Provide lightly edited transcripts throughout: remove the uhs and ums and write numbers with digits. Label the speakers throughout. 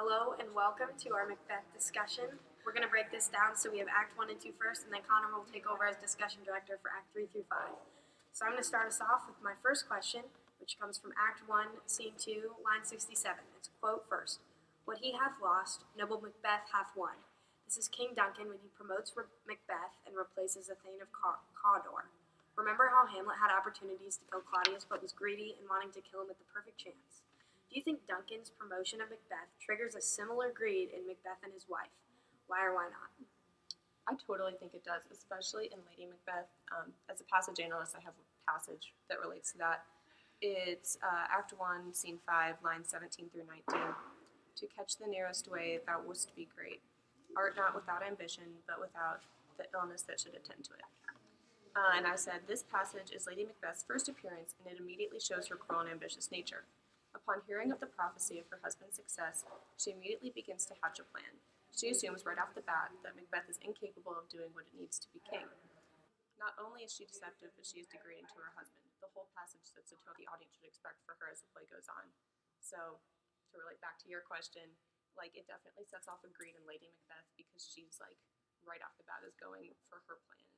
Speaker 1: Hello and welcome to our Macbeth discussion. We're going to break this down so we have Act 1 and 2 first, and then Connor will take over as discussion director for Act 3 through 5. So I'm going to start us off with my first question, which comes from Act 1, Scene 2, line 67. It's a quote first. What he hath lost, noble Macbeth hath won. This is King Duncan when he promotes Macbeth and replaces the Thane of Cawdor. Remember how Hamlet had opportunities to kill Claudius but was greedy and wanting to kill him at the perfect chance. Do you think Duncan's promotion of Macbeth triggers a similar greed in Macbeth and his wife? Why or why not?
Speaker 2: I totally think it does, especially in Lady Macbeth. As a passage analyst, I have a passage that relates to that. It's Act 1, Scene 5, lines 17 through 19. To catch the nearest way, thou wouldst be great. Art not without ambition, but without the illness that should attend to it. And I said, this passage is Lady Macbeth's first appearance, and it immediately shows her cruel and ambitious nature. Upon hearing of the prophecy of her husband's success, she immediately begins to hatch a plan. She assumes right off the bat that Macbeth is incapable of doing what it needs to be king. Not only is she deceptive, but she is degrading to her husband. The whole passage sets a tone the audience should expect for her as the play goes on. So, to relate back to your question, it definitely sets off a greed in Lady Macbeth because she's, right off the bat is going for her plan.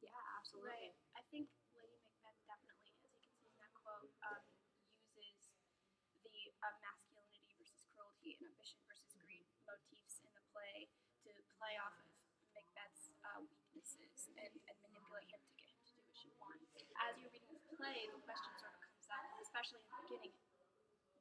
Speaker 1: Yeah, absolutely.
Speaker 3: Right. I think Lady Macbeth definitely, as you can see in that quote, uses the masculinity versus cruelty and ambition versus greed motifs in the play to play off of Macbeth's weaknesses and manipulate him to get him to do what she wants. As you're reading this play, the question sort of comes up, especially in the beginning,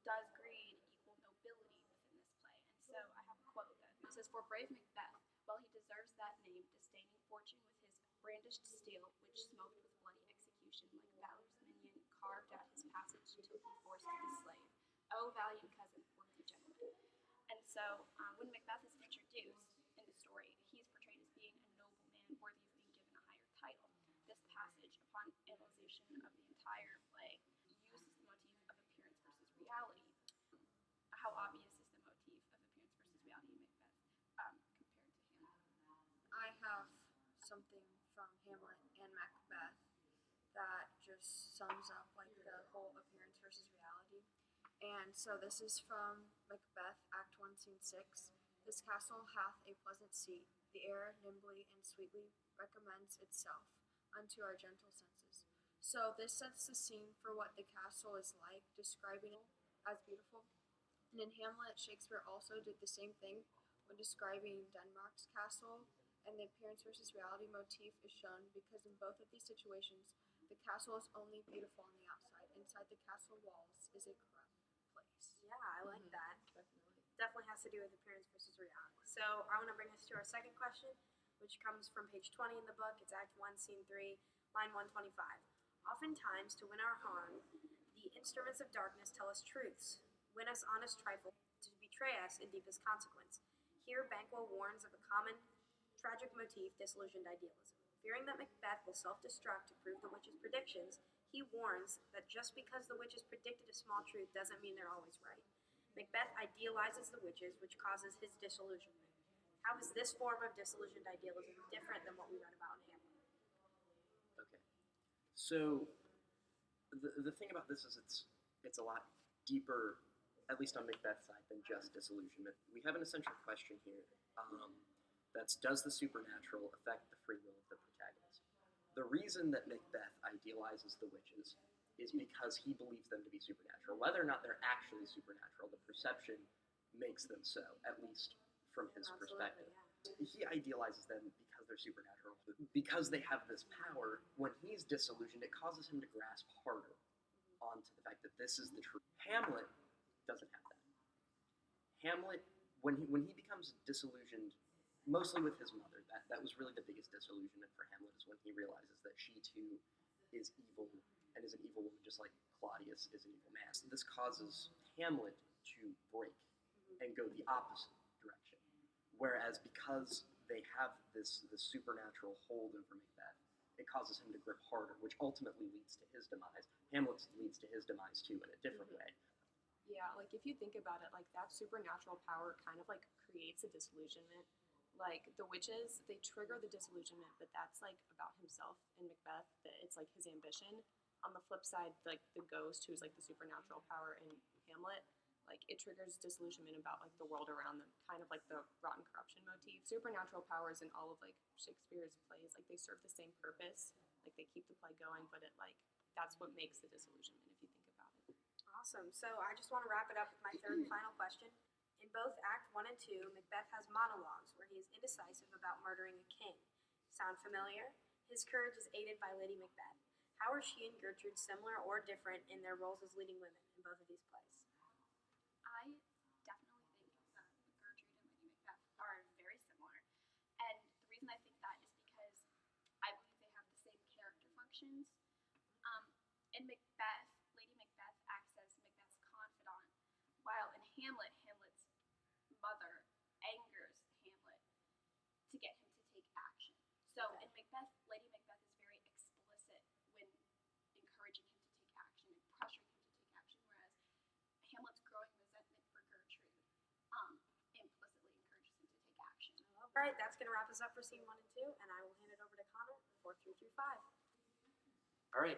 Speaker 3: does greed equal nobility within this play? And so I have a quote that says, "For brave Macbeth, while he deserves that name, disdaining fortune with his brandished steel, which smoked with bloody execution like valor's minion, carved out his passage till he forced the slave. O valiant cousin, worthy gentleman." And so when Macbeth is introduced in the story, he's portrayed as being a noble man worthy of being given a higher title. This passage, upon analyzation of the entire play, uses the motif of appearance versus reality. How obvious is the motif of appearance versus reality in Macbeth compared to Hamlet?
Speaker 4: I have something from Hamlet and Macbeth that just sums up the whole appearance versus reality. And so this is from Macbeth, Act 1, Scene 6. This castle hath a pleasant seat. The air nimbly and sweetly recommends itself unto our gentle senses. So this sets the scene for what the castle is like, describing it as beautiful. And in Hamlet, Shakespeare also did the same thing when describing Denmark's castle, and the appearance versus reality motif is shown because in both of these situations, the castle is only beautiful on the outside. Inside the castle walls is a corrupt place.
Speaker 1: Yeah, I like that.
Speaker 2: Definitely.
Speaker 1: Definitely has to do with appearance versus reality. So I want to bring us to our second question, which comes from page 20 in the book. It's Act 1, Scene 3, line 125. Oftentimes, to win our harm, the instruments of darkness tell us truths, win us honest trifle, to betray us in deepest consequence. Here Banquo warns of a common tragic motif, disillusioned idealism. Fearing that Macbeth will self-destruct to prove the witch's predictions, he warns that just because the witches predicted a small truth doesn't mean they're always right. Macbeth idealizes the witches, which causes his disillusionment. How is this form of disillusioned idealism different than what we read about in Hamlet?
Speaker 5: Okay. So the thing about this is it's a lot deeper, at least on Macbeth's side, than just disillusionment. We have an essential question here. That's, does the supernatural affect the free will of the protagonist? The reason that Macbeth idealizes the witches is because he believes them to be supernatural. Whether or not they're actually supernatural, the perception makes them so, at least from his perspective.
Speaker 1: Yeah.
Speaker 5: He idealizes them because they're supernatural. Because they have this power, when he's disillusioned, it causes him to grasp harder onto the fact that this is the truth. Hamlet doesn't have that. Hamlet, when he becomes disillusioned, mostly with his mother, that was really the biggest disillusionment for Hamlet, is when he realizes that she too is evil and is an evil woman, just like Claudius is an evil man. So this causes Hamlet to break and go the opposite direction. Whereas because they have this supernatural hold over Macbeth, it causes him to grip harder, which ultimately leads to his demise. Hamlet leads to his demise too in a different way.
Speaker 2: Yeah, if you think about it, that supernatural power kind of creates a disillusionment. The witches, they trigger the disillusionment, but that's about himself in Macbeth, that it's his ambition. On the flip side, the ghost, who's the supernatural power in Hamlet, like it triggers disillusionment about like the world around them, kind of like the rotten corruption motif. Supernatural powers in all of like Shakespeare's plays, like they serve the same purpose, like they keep the play going, but it like that's what makes the disillusionment if you think about it.
Speaker 1: Awesome. So I just want to wrap it up with my third and final question. In both Act 1 and 2, Macbeth has monologues where he is indecisive about murdering a king. Sound familiar? His courage is aided by Lady Macbeth. How are she and Gertrude similar or different in their roles as leading women in both of these plays?
Speaker 3: I definitely think that Gertrude and Lady Macbeth are very similar. And the reason I think that is because I believe they have the same character functions. In Macbeth, Lady Macbeth acts as Macbeth's confidant, while in Hamlet, Hamlet's mother angers Hamlet to get him to take action. So in Macbeth, Lady Macbeth is very explicit when encouraging him to take action and pressuring him to take action, whereas Hamlet's growing resentment for Gertrude implicitly encourages him to take action.
Speaker 1: All right, that's going to wrap us up for scene 1 and 2, and I will hand it over to Connor for 3 through 5.
Speaker 5: All right,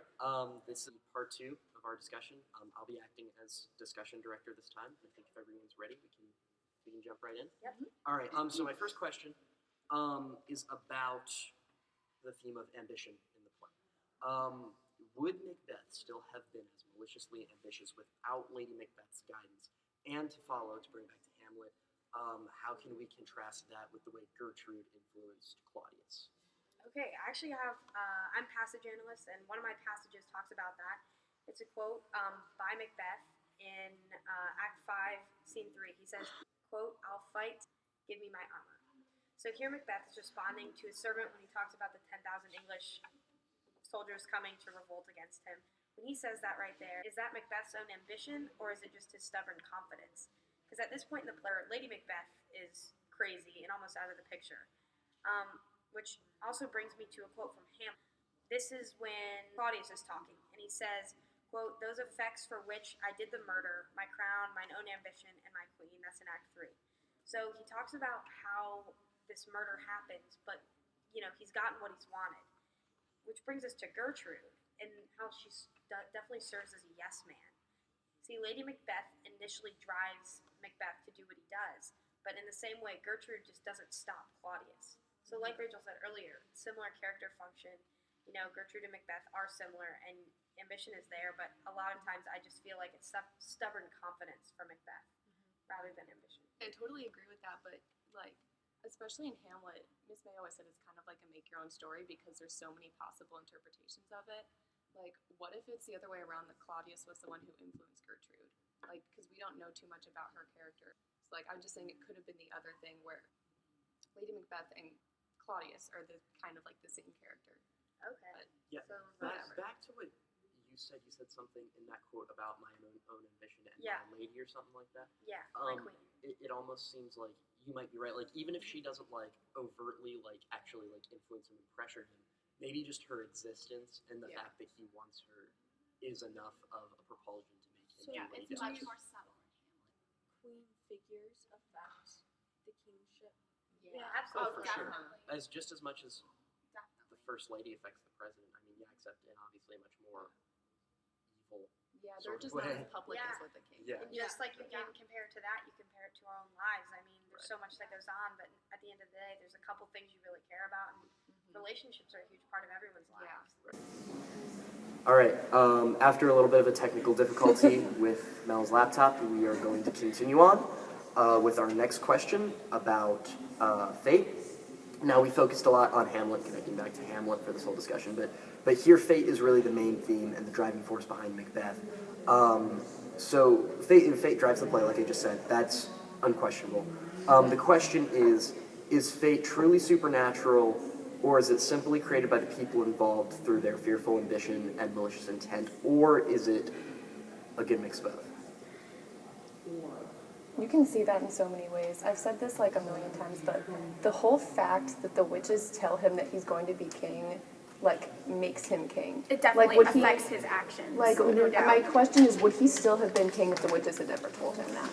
Speaker 5: this is part 2 of our discussion. I'll be acting as discussion director this time. I think if everyone's ready, we can jump right in.
Speaker 1: Yep.
Speaker 5: All right. So my first question is about the theme of ambition in the play. Would Macbeth still have been as maliciously ambitious without Lady Macbeth's guidance? And to follow, to bring back to Hamlet, how can we contrast that with the way Gertrude influenced Claudius?
Speaker 1: Okay, I actually have, I'm passage analyst, and one of my passages talks about that. It's a quote by Macbeth in Act 5, Scene 3. He says, quote, "I'll fight, give me my armor." So here Macbeth is responding to his servant when he talks about the 10,000 English soldiers coming to revolt against him. When he says that right there, is that Macbeth's own ambition, or is it just his stubborn confidence? Because at this point in the play, Lady Macbeth is crazy and almost out of the picture. Which also brings me to a quote from Hamlet. This is when Claudius is talking, and he says, quote, "Those effects for which I did the murder, my crown, mine own ambition, and my queen." That's in Act 3. So he talks about how this murder happens, but, you know, he's gotten what he's wanted. Which brings us to Gertrude, and how she definitely serves as a yes man. See, Lady Macbeth initially drives Macbeth to do what he does, but in the same way, Gertrude just doesn't stop Claudius. So like Rachel said earlier, similar character function. You know, Gertrude and Macbeth are similar, and ambition is there, but a lot of times I just feel like it's stubborn confidence from Macbeth rather than ambition.
Speaker 2: I totally agree with that, but like, especially in Hamlet, Miss May always said it's kind of like a make your own story because there's so many possible interpretations of it. Like, what if it's the other way around, that Claudius was the one who influenced Gertrude? Like, because we don't know too much about her character. So like, I'm just saying it could have been the other thing where Lady Macbeth and Claudius are the kind of like the same character.
Speaker 1: Okay.
Speaker 2: But
Speaker 5: Yeah.
Speaker 1: So
Speaker 5: Back to what you said. You said something in that quote about my own ambition and
Speaker 1: Yeah.
Speaker 5: my lady or something like that.
Speaker 1: yeah, my queen.
Speaker 5: It almost seems like you might be right. Like, even if she doesn't like overtly like actually like influence him and pressure him, maybe just her existence and the
Speaker 2: Yeah.
Speaker 5: fact that he wants her is enough of a propulsion to make him
Speaker 3: So
Speaker 5: do what he
Speaker 3: it's
Speaker 5: does.
Speaker 3: much more subtle in Hamlet.
Speaker 4: Queen figures affect the kingship.
Speaker 1: Yeah,
Speaker 5: Oh,
Speaker 1: absolutely.
Speaker 5: for sure.
Speaker 3: Definitely.
Speaker 5: As just as much as the
Speaker 3: Definitely.
Speaker 5: first lady affects the president. I mean, yeah, except in obviously a much more evil.
Speaker 2: yeah,
Speaker 5: Sort
Speaker 2: they're
Speaker 5: of
Speaker 2: just not
Speaker 5: way.
Speaker 2: as public
Speaker 1: Yeah.
Speaker 2: as with the king.
Speaker 5: Yeah.
Speaker 1: And just like you can compare it to that, you compare it to our own lives. I mean, there's so much that goes on, but at the end of the day, there's a couple things you really care about, and relationships are a huge part of everyone's lives.
Speaker 5: All right. After a little bit of a technical difficulty with Mel's laptop, we are going to continue on with our next question about fate. Now, we focused a lot on Hamlet, connecting back to Hamlet for this whole discussion, but here fate is really the main theme and the driving force behind Macbeth. So fate drives the play, like I just said. That's unquestionable. The question is fate truly supernatural, or is it simply created by the people involved through their fearful ambition and malicious intent, or is it a good mix of both?
Speaker 6: You can see that in so many ways. I've said this like a million times, but the whole fact that the witches tell him that he's going to be king, like, makes him king.
Speaker 3: It definitely
Speaker 6: would
Speaker 3: affects his actions.
Speaker 6: Like,
Speaker 3: no doubt.
Speaker 6: my question is, would he still have been king if the witches had never told him that?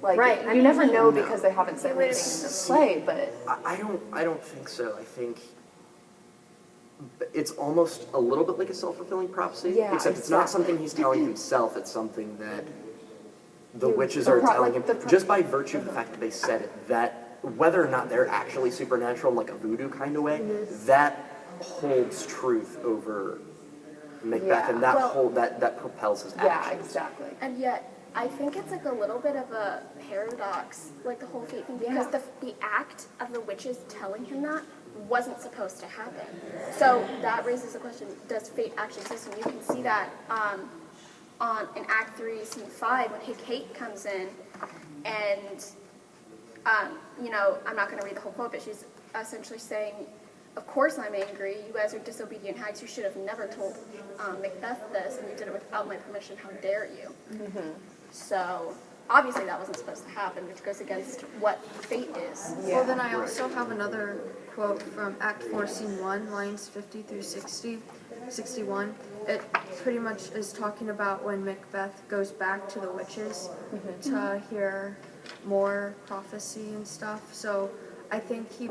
Speaker 6: Like,
Speaker 1: Right, I
Speaker 6: you
Speaker 1: mean,
Speaker 6: never know
Speaker 5: no.
Speaker 6: because they haven't said anything in the play, but
Speaker 5: I don't think so. I think it's almost a little bit like a self-fulfilling prophecy,
Speaker 6: Yeah,
Speaker 5: except it's not
Speaker 6: exactly.
Speaker 5: something he's telling himself. It's something that the witches are telling him, just by virtue of the fact that they said it, that whether or not they're actually supernatural in like a voodoo kind of way, that holds truth over Macbeth, and that propels his
Speaker 6: Yeah,
Speaker 5: actions.
Speaker 6: exactly.
Speaker 3: And yet, I think it's like a little bit of a paradox, like the whole fate thing, because the act of the witches telling him that wasn't supposed to happen. So that raises the question: does fate actually exist? And you can see that in Act 3, Scene 5, when Kate comes in, and I'm not going to read the whole quote, but she's essentially saying, "Of course I'm angry. You guys are disobedient hags. You should have never told Macbeth this, and you did it without my permission. How dare you?" So obviously that wasn't supposed to happen, which goes against what fate is.
Speaker 4: Well, then I also have another quote from Act 4, Scene 1, lines 50 through 61. It pretty much is talking about when Macbeth goes back to the witches to hear more prophecy and stuff. So I think he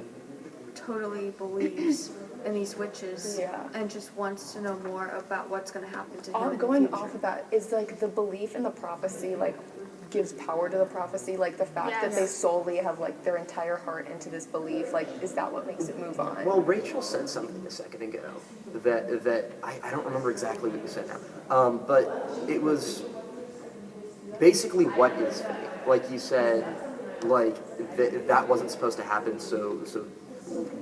Speaker 4: totally believes in these witches and just wants to know more about what's going to happen to him in
Speaker 6: Going
Speaker 4: the future.
Speaker 6: off of that, is like the belief in the prophecy like gives power to the prophecy, like the fact that they solely have like their entire heart into this belief, like is that what makes it move on?
Speaker 5: Well, Rachel said something a second ago that I don't remember exactly what you said now, but it was basically what is fate. Like you said, like that wasn't supposed to happen. So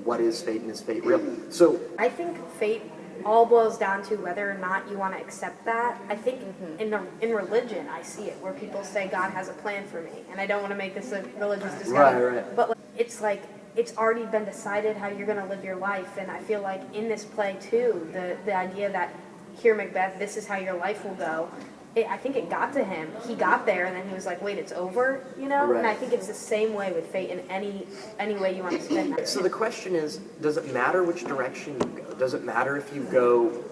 Speaker 5: what is fate, and is fate real? So
Speaker 1: I think fate all boils down to whether or not you want to accept that. I think in religion, I see it where people say God has a plan for me, and I don't want to make this a religious discussion,
Speaker 5: Right.
Speaker 1: but like it's already been decided how you're going to live your life, and I feel like in this play too, the idea that here Macbeth, this is how your life will go. I think it got to him. He got there, and then he was like, "Wait, it's over," you know.
Speaker 5: Right.
Speaker 1: And I think it's the same way with fate in any way you want to spin that.
Speaker 5: So the question is, does it matter which direction you go? Does it matter if you go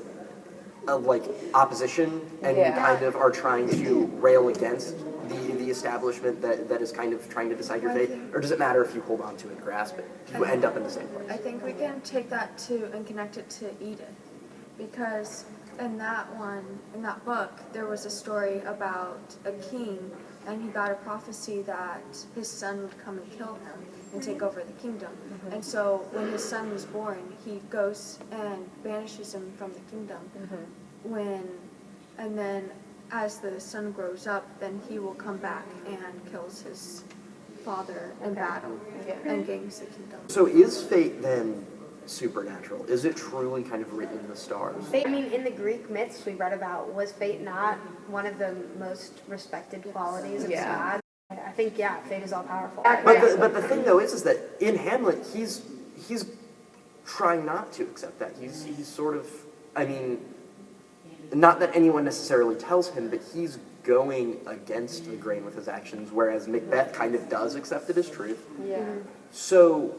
Speaker 5: like opposition and you kind of are trying to rail against the establishment that is kind of trying to decide your fate, or does it matter if you hold on to it and grasp it? You end up in the same place.
Speaker 4: I think we can take that too and connect it to Edith, because in that book, there was a story about a king, and he got a prophecy that his son would come and kill him and take over the kingdom. And so when his son was born, he goes and banishes him from the kingdom. And then as the son grows up, then he will come back and kills his father in battle and gains the kingdom.
Speaker 5: So is fate then supernatural? Is it truly kind of written in the stars?
Speaker 1: Fate, I mean, in the Greek myths we read about, was fate not one of the most respected qualities of God? I think, fate is all powerful.
Speaker 5: But the thing though is that in Hamlet, he's trying not to accept that. He's sort of, I mean, not that anyone necessarily tells him, but he's going against the grain with his actions, whereas Macbeth kind of does accept it as truth. So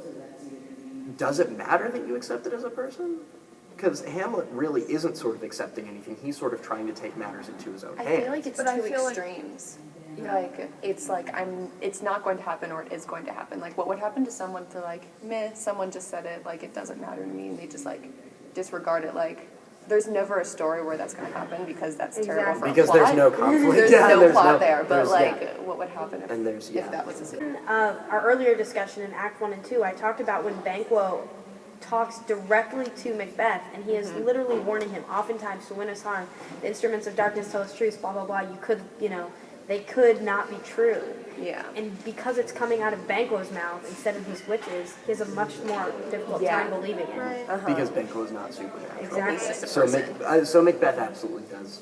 Speaker 5: does it matter that you accept it as a person? Because Hamlet really isn't sort of accepting anything. He's sort of trying to take matters into his own hands.
Speaker 6: I feel like it's two extremes. Like it's like it's not going to happen or it is going to happen. Like what would happen to someone to like meh, someone just said it, like it doesn't matter to me, and they just like disregard it. Like there's never a story where that's going to happen because that's terrible for
Speaker 5: because
Speaker 6: a plot.
Speaker 5: There's no conflict.
Speaker 6: There's no plot there, but like what would happen if that was a situation?
Speaker 1: Our earlier discussion in Act 1 and 2, I talked about when Banquo talks directly to Macbeth, and he is literally warning him, oftentimes to win us harm, the instruments of darkness tell us truth, blah, blah, blah, they could not be true.
Speaker 6: Yeah.
Speaker 1: And because it's coming out of Banquo's mouth instead of these witches, he has a much more difficult time believing it.
Speaker 5: Because Banquo is not supernatural.
Speaker 1: Exactly.
Speaker 5: So Macbeth absolutely does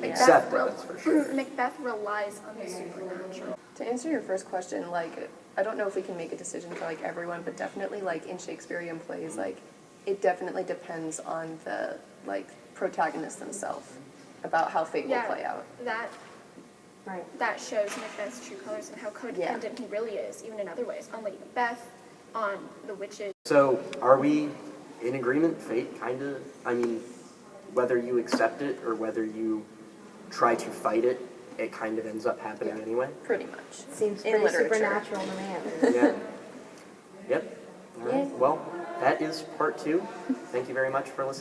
Speaker 5: accept it, that's for sure.
Speaker 3: Macbeth relies on the supernatural.
Speaker 6: To answer your first question, like I don't know if we can make a decision for like everyone, but definitely like in Shakespearean plays, like it definitely depends on the like protagonists themselves about how fate will play out.
Speaker 3: That shows Macbeth's true colors and how codependent he really is, even in other ways, on Lady Macbeth, on the witches.
Speaker 5: So are we in agreement? Fate kind of, I mean, whether you accept it or whether you try to fight it, it kind of ends up happening anyway?
Speaker 6: Pretty much.
Speaker 1: Seems
Speaker 6: in
Speaker 1: pretty
Speaker 6: literature.
Speaker 1: supernatural to me.
Speaker 5: Yeah. Yep. All right. Well, that is part 2. Thank you very much for listening.